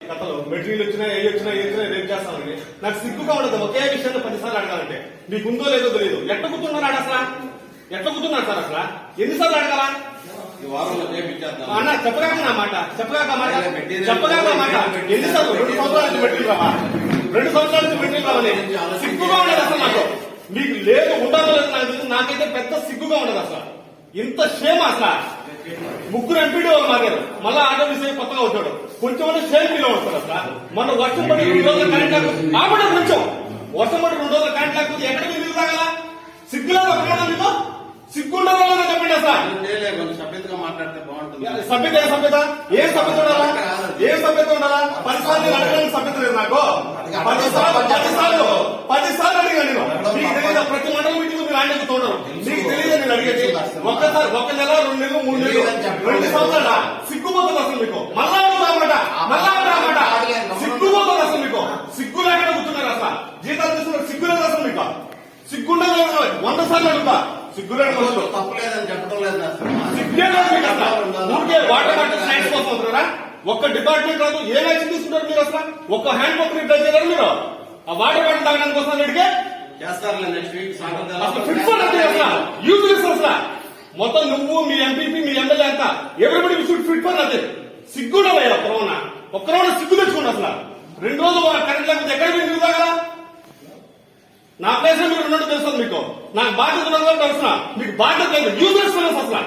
కథలు మెటీరియల్ వచ్చినా ఏ వచ్చినా రేపు చేస్తామని నాకు సిగ్గుగా ఉండదు. ఒకే విషయాన్ని 10 సార్లు అడగాలంటే మీకుందో లేదో తెలియదు. ఎట్ట కూర్చున్నాడు అసలు? ఎట్లా కూర్చున్నాడు సార్ అసలు? ఎన్నిసార్లు అడగాలా? అన్న చెప్పగాక నా మాట, చెప్పగాక మాట, చెప్పగాక మాట. ఎన్నిసార్లు? 2 సంవత్సరాల నుంచి మెటీరియల్ రావా? 2 సంవత్సరాల నుంచి మెటీరియల్ రావాలి. సిగ్గుగా ఉండదు అసలు నాకు. మీకు లేదు ఉండాలో లేదు నాకు తెలుసు. నాకైతే పెద్ద సిగ్గుగా ఉండదు అసలు. ఇంత షేమ్ అసలు. 3 ఎంపీడీ మారారు, మళ్ళా ఆటో విషయం కొత్తగా వచ్చాడు. కొంచెం షేమ్ ఫీల్ అవుతాడు అసలు. మొన్న వర్షం పడి 2 రోజుల కరెంట్ లేకపోతే ఆవిడ కొంచెం వర్షం పడి 2 రోజుల కరెంట్ లేకపోతే ఎక్కడికి మీరు తాగలా? సిగ్గులేదు ఒక మీకు? సిగ్గుండదో చెప్పండి అసలు. సభ్యతగా మాట్లాడితే బాగుంటుంది. సభ్యత ఏ సభ్యత? ఏం సభ్యత ఉండాలా? ఏం సభ్యత ఉండాలా? 10 సార్లు అడగడానికి సభ్యత లేదు నాకు. 10 సార్లు అడిగాను నేను. మీకు తెలియదు ప్రతి మండలం మీటింగ్ మీరు ఆయన చూడరు. మీకు తెలియదు నేను అడిగేది. ఒక్కసారి 1 నెల 2 నెలలు 3 నెలలు 2 సంవత్సరాల సిగ్గుపోతుంది అసలు మీకు. మళ్ళా అన్నమాట సిగ్గుపోతుంది అసలు మీకు. సిగ్గు లేకుండా కూర్చున్నారు అసలు. జీతాలు తీసుకున్నారు సిగ్గు లేదు అసలు మీకు. సిగ్గుండదు 100 సార్లు అడుగుతా. సిగ్గులేడు తప్పలేదని చెప్పడం లేదు. ఊరికే వాటర్ బాటిల్ స్నాక్స్ కోసం వస్తున్నారా? ఒక్క డిపార్ట్మెంట్ రాదు. ఏ యాక్షన్ తీసుకుంటారు మీరు అసలు? ఒక్క హ్యాండ్ పంప్ రిప్లై చేయలేరు మీరు. ఆ వాటర్ బాటిల్ తాగడానికి కోసం అడిగితే చేస్తారులే నెక్స్ట్ వీక్. యూజ్ అసలు మొత్తం నువ్వు మీ ఎంపీపీ మీ ఎమ్మెల్యే అంతా ఎవరిబడి ఫిట్ ఫర్ అదే. సిగ్గుడా లేదా? ఒక్కరోజు సిగ్గు తెచ్చుకోండి అసలు. 2 రోజులు కరెంట్ లేకపోతే ఎక్కడ మీరు దిగుతా కదా? నా ప్లేస్ లో మీరు ఉన్నట్టు తెలుస్తుంది మీకు. నాకు బాధ్యత ఉన్నది తెలుస్తున్నా. మీకు బాధ్యత లేదు. యూజ్లెస్ అసలు.